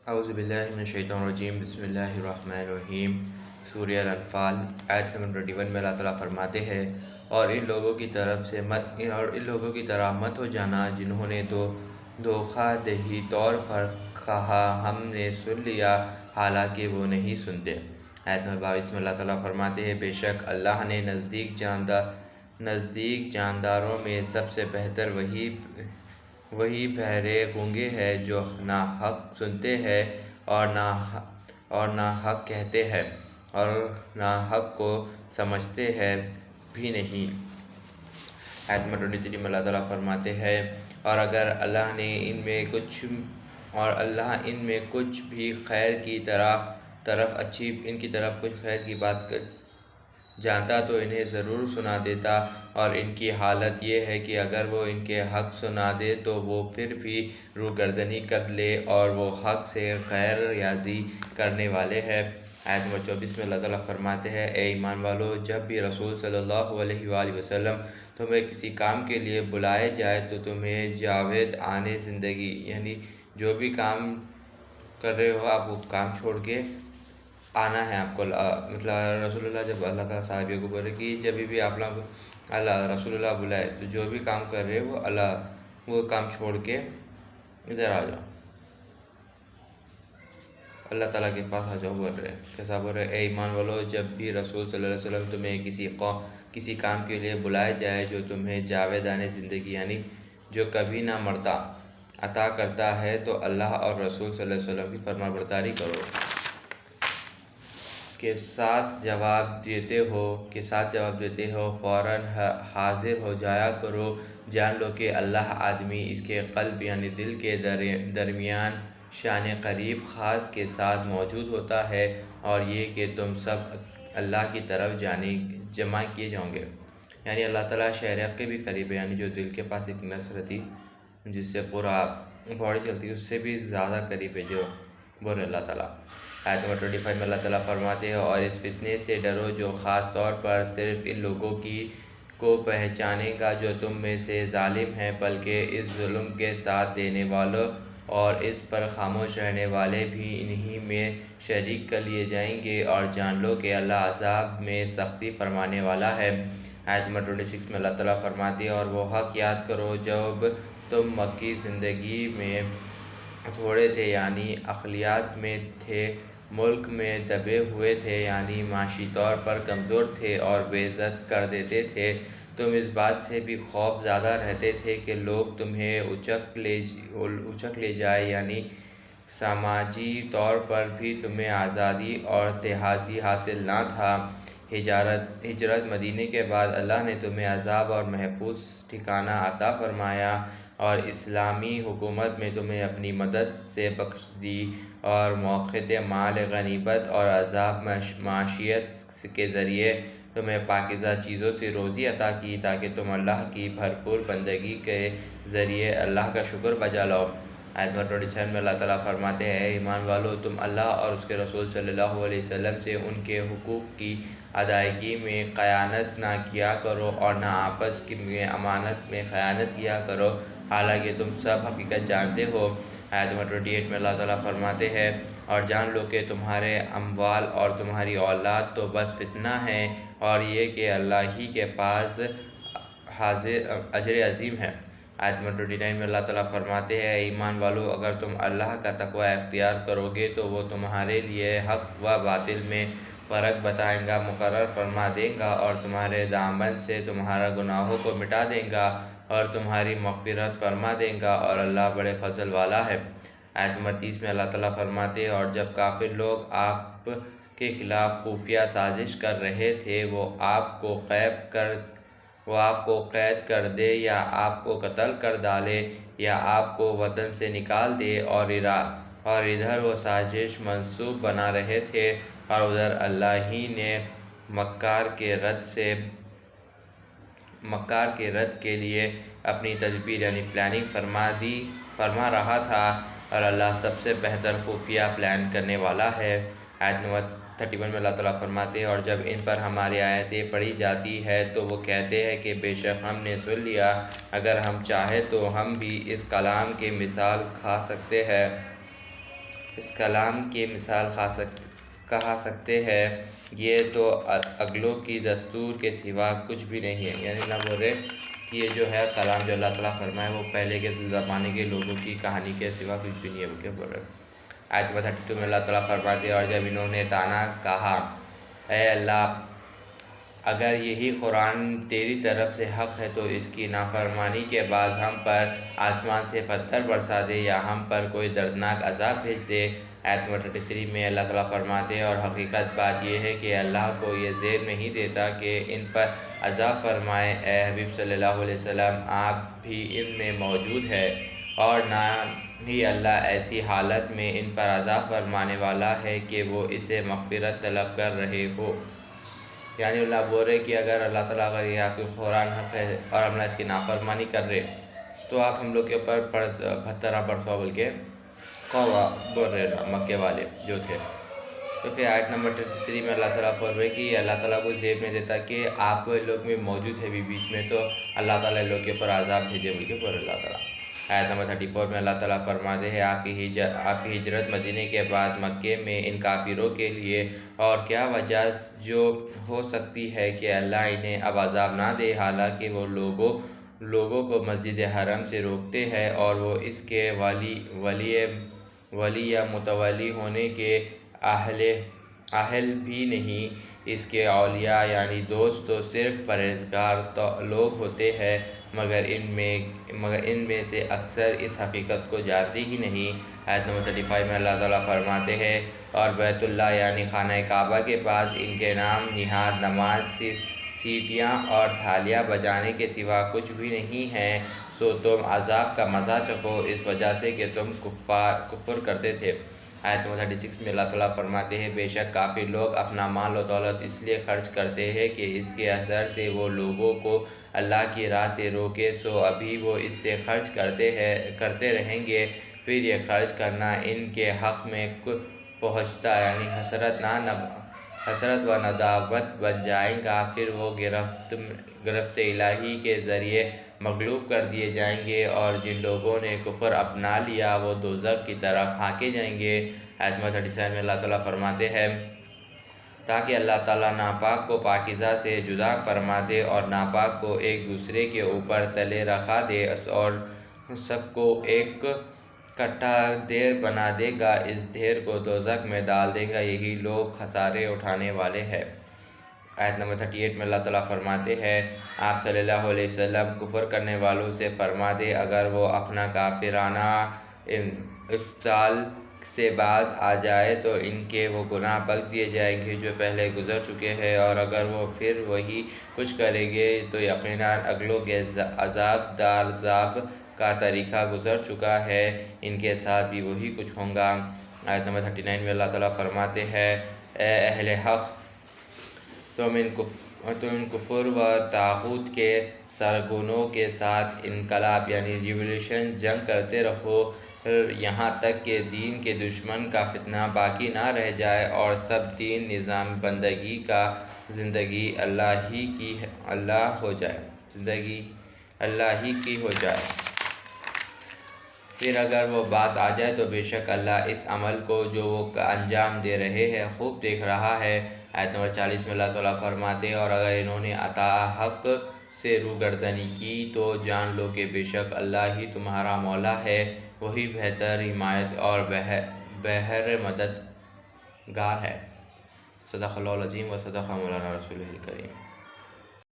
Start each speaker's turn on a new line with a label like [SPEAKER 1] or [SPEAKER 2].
[SPEAKER 1] اعوذ باللہ من الشیطان الرجیم بسم اللہ الرحمن الرحیم۔ سورہ الانفال آیت نمبر 21 میں اللہ تعالیٰ فرماتے ہیں اور ان لوگوں کی طرح مت ہو جانا جنہوں نے دھوکہ دہی طور پر کہا ہم نے سن لیا حالانکہ وہ نہیں سنتے۔ آیت نمبر 22 میں اللہ تعالیٰ فرماتے ہیں بے شک اللہ نے نزدیک جانداروں میں سب سے بہتر وہی بہرے گونگے ہے جو نہ حق سنتے ہیں اور نہ حق کہتے ہیں اور نہ حق کو سمجھتے ہیں بھی نہیں۔ آیت نمبر 23 میں اللہ تعالیٰ فرماتے ہیں اور اگر اللہ ان میں کچھ بھی خیر کی طرف کچھ خیر کی بات جانتا تو انہیں ضرور سنا دیتا، اور ان کی حالت یہ ہے کہ اگر وہ ان کے حق سنا دے تو وہ پھر بھی روگردانی کر لے اور وہ حق سے غیر ریاضی کرنے والے ہیں۔ آیت نمبر 24 میں اللہ تعالیٰ فرماتے ہیں اے ایمان والو، جب بھی رسول صلی اللہ علیہ وآلہ وسلم تمہیں کسی کام کے لیے بلائے جائے تو تمہیں جاوید آنے زندگی، یعنی جو بھی کام کر رہے ہو آپ وہ کام چھوڑ کے آنا ہے آپ کو۔ مطلب رسول اللہ جب اللہ تعالیٰ صحابیوں کو بولے کہ جب بھی آپ لوگ رسول اللہ بلائے تو جو بھی کام کر رہے ہو وہ کام چھوڑ کے ادھر آ جاؤ، اللہ تعالیٰ کے پاس آ جاؤ۔ بول رہے کیسا بول رہے اے ایمان والو، جب بھی رسول صلی اللہ علیہ وسلم تمہیں کسی کام کے لیے بلائے جائے جو تمہیں جاویدانِ زندگی، یعنی جو کبھی نہ مرتا، عطا کرتا ہے تو اللہ اور رسول صلی اللہ علیہ وسلم کی فرما برداری کرو کے ساتھ جواب دیتے ہو فوراً حاضر ہو جایا کرو۔ جان لو کہ اللہ آدمی اس کے قلب یعنی دل کے درمیان شان قریب خاص کے ساتھ موجود ہوتا ہے، اور یہ کہ تم سب اللہ کی طرف جمع کیے جاؤ گے۔ یعنی اللہ تعالیٰ شہر کے بھی قریب ہے، یعنی جو دل کے پاس ایک نس رہتی جس سے پورا باڈی چلتی اس سے بھی زیادہ قریب ہے جو بول اللہ تعالیٰ۔ آیت نمبر 25 میں اللہ تعالیٰ فرماتے ہیں اور اس فتنے سے ڈرو جو خاص طور پر صرف ان لوگوں کو پہچانے گا جو تم میں سے ظالم ہیں، بلکہ اس ظلم کے ساتھ دینے والوں اور اس پر خاموش رہنے والے بھی انہی میں شریک کر لیے جائیں گے، اور جان لو کہ اللہ عذاب میں سختی فرمانے والا ہے۔ آیت نمبر 26 میں اللہ تعالیٰ فرماتے ہیں اور وہ حق یاد کرو جب تم مکی زندگی میں تھوڑے تھے، یعنی اقلیت میں تھے، ملک میں دبے ہوئے تھے، یعنی معاشی طور پر کمزور تھے اور بے عزت کر دیتے تھے۔ تم اس بات سے بھی خوف زدہ رہتے تھے کہ لوگ تمہیں اچک لے جائے، یعنی سماجی طور پر بھی تمہیں آزادی اور اتحاد حاصل نہ تھا۔ ہجرت مدینے کے بعد اللہ نے تمہیں عذاب اور محفوظ ٹھکانہ عطا فرمایا اور اسلامی حکومت میں تمہیں اپنی مدد سے بخش دی، اور موقت مال غنیمت اور عذاب معیشت کے ذریعے تمہیں پاکیزہ چیزوں سے روزی عطا کی تاکہ تم اللہ کی بھرپور بندگی کے ذریعے اللہ کا شکر بجا لاؤ۔ آیت نمبر 27 میں اللہ تعالیٰ فرماتے ہیں اے ایمان والو، تم اللہ اور اس کے رسول صلی اللہ علیہ وسلم سے ان کے حقوق کی ادائیگی میں خیانت نہ کیا کرو اور نہ آپس میں امانت میں خیانت کیا کرو، حالانکہ تم سب حقیقت جانتے ہو۔ آیت نمبر 28 میں اللہ تعالیٰ فرماتے ہیں اور جان لو کہ تمہارے اموال اور تمہاری اولاد تو بس فتنہ ہیں، اور یہ کہ اللہ ہی کے پاس اجر عظیم ہے۔ آیت نمبر 29 میں اللہ تعالیٰ فرماتے ہیں اے ایمان والو، اگر تم اللہ کا تقوی اختیار کرو گے تو وہ تمہارے لیے حق و باطل میں فرق بتائے گا، مقرر فرما دے گا، اور تمہارے دامن سے تمہارے گناہوں کو مٹا دے گا اور تمہاری مغفرت فرما دے گا، اور اللہ بڑے فضل والا ہے۔ آیت نمبر 30 میں اللہ تعالیٰ فرماتے ہیں اور جب کافر لوگ آپ کے خلاف خفیہ سازش کر رہے تھے وہ آپ کو قید کر دے یا آپ کو قتل کر ڈالے یا آپ کو وطن سے نکال دے، اور ادھر وہ سازش منصوب بنا رہے تھے اور ادھر اللہ ہی نے مکار کے رد کے لیے اپنی تدبیر یعنی پلاننگ فرما رہا تھا، اور اللہ سب سے بہتر خفیہ پلان کرنے والا ہے۔ آیت نمبر 31 میں اللہ تعالیٰ فرماتے ہیں اور جب ان پر ہماری آیتیں پڑھی جاتی ہے تو وہ کہتے ہیں کہ بے شک ہم نے سن لیا، اگر ہم چاہیں تو ہم بھی اس کلام کی مثال کھا سکتے ہیں۔ اس کلام کی مثال کہا سکتے ہیں، یہ تو اگلوں کی دستور کے سوا کچھ بھی نہیں ہے۔ یعنی اللہ بول رہے کہ یہ جو ہے کلام جو اللہ تعالیٰ فرمائے وہ پہلے کے زمانے کے لوگوں کی کہانی کے سوا کچھ بھی نہیں ہے، بلکہ بول رہے۔ آیت نمبر 32 میں اللہ تعالیٰ فرماتے ہیں، اور جب انہوں نے تانا کہا، اے اللہ اگر یہی قرآن تیری طرف سے حق ہے تو اس کی نافرمانی کے بعد ہم پر آسمان سے پتھر برسا دے یا ہم پر کوئی دردناک عذاب بھیج دے۔ آیت نمبر 33 میں اللہ تعالیٰ فرماتے ہیں، اور حقیقت بات یہ ہے کہ اللہ کو یہ زیب نہیں دیتا کہ ان پر عذاب فرمائے۔ اے حبیب صلی اللہ علیہ وسلم، آپ بھی ان میں موجود ہے، اور نہ ہی اللہ ایسی حالت میں ان پر عذاب فرمانے والا ہے کہ وہ اسے مغفرت طلب کر رہے ہو۔ یعنی اللہ بول رہے کہ اگر اللہ تعالیٰ کا یہ آپ کی قرآن حق ہے اور ہم اس کی نافرمانی کر رہے تو آپ ہم لوگ کے اوپر پتھر برساؤ، بلکہ بول رہے مکے والے جو تھے۔ تو پھر آیت نمبر 33 میں اللہ تعالیٰ بول رہے کہ اللہ تعالیٰ کو زیب نہیں دیتا کہ آپ لوگ میں موجود ہے بھی بیچ میں، تو اللہ تعالیٰ لوگ کے اوپر عذاب بھیجے، بلکہ بول اللہ تعالیٰ۔ آیت نمبر 34 میں اللہ تعالیٰ فرماتے ہیں، آپ کی ہجرت مدینے کے بعد مکے میں ان کافروں کے لیے اور کیا وجہ جو ہو سکتی ہے کہ اللہ انہیں اب عذاب نہ دے، حالانکہ وہ لوگوں کو مسجد حرم سے روکتے ہیں اور وہ اس کے ولی یا متولی ہونے کے اہل بھی نہیں۔ اس کے اولیاء یعنی دوست تو صرف پرہیزگار لوگ ہوتے ہیں، مگر ان میں سے اکثر اس حقیقت کو جانتے ہی نہیں۔ آیت نمبر 35 میں اللہ تعالیٰ فرماتے ہیں، اور بیت اللہ یعنی خانہ کعبہ کے پاس ان کے نام نہاد نماز، سیٹیاں اور تھالیاں بجانے کے سوا کچھ بھی نہیں ہے، سو تم عذاب کا مزہ چکھو اس وجہ سے کہ تم کفر کرتے تھے۔ آیت نمبر 36 میں اللہ تعالیٰ فرماتے ہیں، بے شک کافر لوگ اپنا مال و دولت اس لیے خرچ کرتے ہیں کہ اس کے اثر سے وہ لوگوں کو اللہ کی راہ سے روکے، سو ابھی وہ اس سے خرچ کرتے رہیں گے، پھر یہ خرچ کرنا ان کے حق میں پہنچتا یعنی حسرت و ندامت بن جائے گا، پھر وہ گرفت الہی کے ذریعے مغلوب کر دیے جائیں گے، اور جن لوگوں نے کفر اپنا لیا وہ دوزخ کی طرف ہانکے جائیں گے۔ آیت نمبر 37 میں اللہ تعالیٰ فرماتے ہیں، تاکہ اللہ تعالیٰ ناپاک کو پاکیزہ سے جدا فرما دے اور ناپاک کو ایک دوسرے کے اوپر تلے رکھا دے اور سب کو ایک کٹھا ڈھیر بنا دے گا، اس ڈھیر کو دوزخ میں ڈال دے گا، یہی لوگ خسارے اٹھانے والے ہیں۔ آیت نمبر 38 میں اللہ تعالیٰ فرماتے ہیں، آپ صلی اللہ علیہ وسلم کفر کرنے والوں سے فرما دے اگر وہ اپنا کافرانہ افعال سے باز آ جائے تو ان کے وہ گناہ بخش دیے جائیں گے جو پہلے گزر چکے ہیں، اور اگر وہ پھر وہی کچھ کریں گے تو یقیناً اگلوں کے عذاب کا طریقہ گزر چکا ہے، ان کے ساتھ بھی وہی کچھ ہوگا۔ آیت نمبر 39 میں اللہ تعالیٰ فرماتے ہیں، اے اہل حق، تم ان کفر و طاغوت کے سرغنوں کے ساتھ انقلاب یعنی ریولیوشن جنگ کرتے رہو یہاں تک کہ دین کے دشمن کا فتنہ باقی نہ رہ جائے اور سب دین نظام بندگی کا زندگی اللہ ہی کی ہو جائے۔ پھر اگر وہ باز آ جائے تو بے شک اللہ اس عمل کو جو وہ انجام دے رہے ہیں خوب دیکھ رہا ہے۔ آیت نمبر 40 میں اللہ تعالیٰ فرماتے ہیں، اور اگر انہوں نے اطاع حق سے روگردانی کی تو جان لو کہ بے شک اللہ ہی تمہارا مولا ہے، وہی بہتر حمایت اور بہر مددگار ہے۔ صدق اللہ العظیم و صدق مولانا رسول الکریم۔